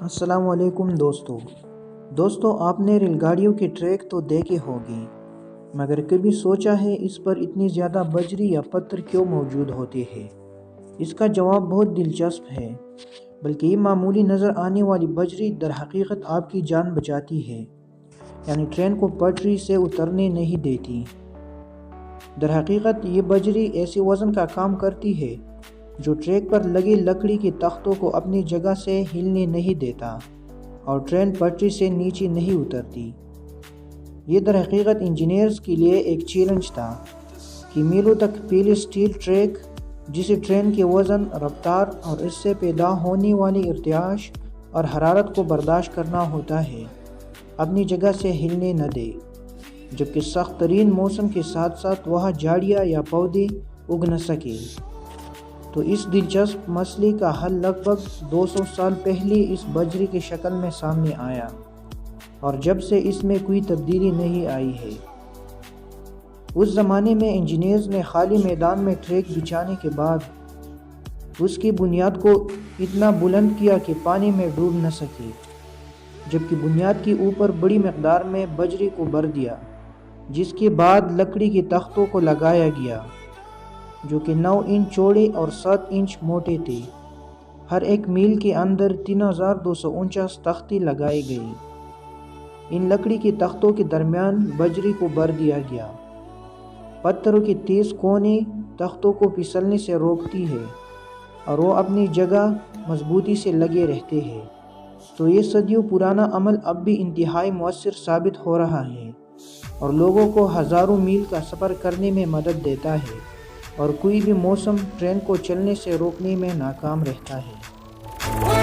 السلام علیکم دوستو آپ نے ریل گاڑیوں کے ٹریک تو دیکھے ہوگی، مگر کبھی سوچا ہے اس پر اتنی زیادہ بجری یا پتھر کیوں موجود ہوتے ہیں؟ اس کا جواب بہت دلچسپ ہے، بلکہ یہ معمولی نظر آنے والی بجری در حقیقت آپ کی جان بچاتی ہے، یعنی ٹرین کو پٹری سے اترنے نہیں دیتی۔ در حقیقت یہ بجری ایسے وزن کا کام کرتی ہے جو ٹریک پر لگے لکڑی کے تختوں کو اپنی جگہ سے ہلنے نہیں دیتا اور ٹرین پٹری سے نیچے نہیں اترتی۔ یہ در حقیقت انجینئرز کے لیے ایک چیلنج تھا کہ میلوں تک پہلے اسٹیل ٹریک، جسے ٹرین کے وزن، رفتار اور اس سے پیدا ہونے والی ارتعاش اور حرارت کو برداشت کرنا ہوتا ہے، اپنی جگہ سے ہلنے نہ دے، جبکہ سخت ترین موسم کے ساتھ ساتھ وہاں جھاڑیاں یا پودے اگ نہ سکے۔ تو اس دلچسپ مسئلے کا حل لگ بھگ 200 سال پہلے اس بجری کی شکل میں سامنے آیا، اور جب سے اس میں کوئی تبدیلی نہیں آئی ہے۔ اس زمانے میں انجینئرز نے خالی میدان میں ٹریک بچھانے کے بعد اس کی بنیاد کو اتنا بلند کیا کہ پانی میں ڈوب نہ سکے، جبکہ بنیاد کے اوپر بڑی مقدار میں بجری کو بھر دیا، جس کے بعد لکڑی کے تختوں کو لگایا گیا جو کہ 9 انچ چوڑے اور 7 انچ موٹے تھے۔ ہر ایک میل کے اندر 3249 تختے لگائے گئے۔ ان لکڑی کے تختوں کے درمیان بجری کو بھر دیا گیا۔ پتھروں کے تیز کونے تختوں کو پھسلنے سے روکتی ہے اور وہ اپنی جگہ مضبوطی سے لگے رہتے ہیں۔ تو یہ صدیوں پرانا عمل اب بھی انتہائی مؤثر ثابت ہو رہا ہے اور لوگوں کو ہزاروں میل کا سفر کرنے میں مدد دیتا ہے، اور کوئی بھی موسم ٹرین کو چلنے سے روکنے میں ناکام رہتا ہے۔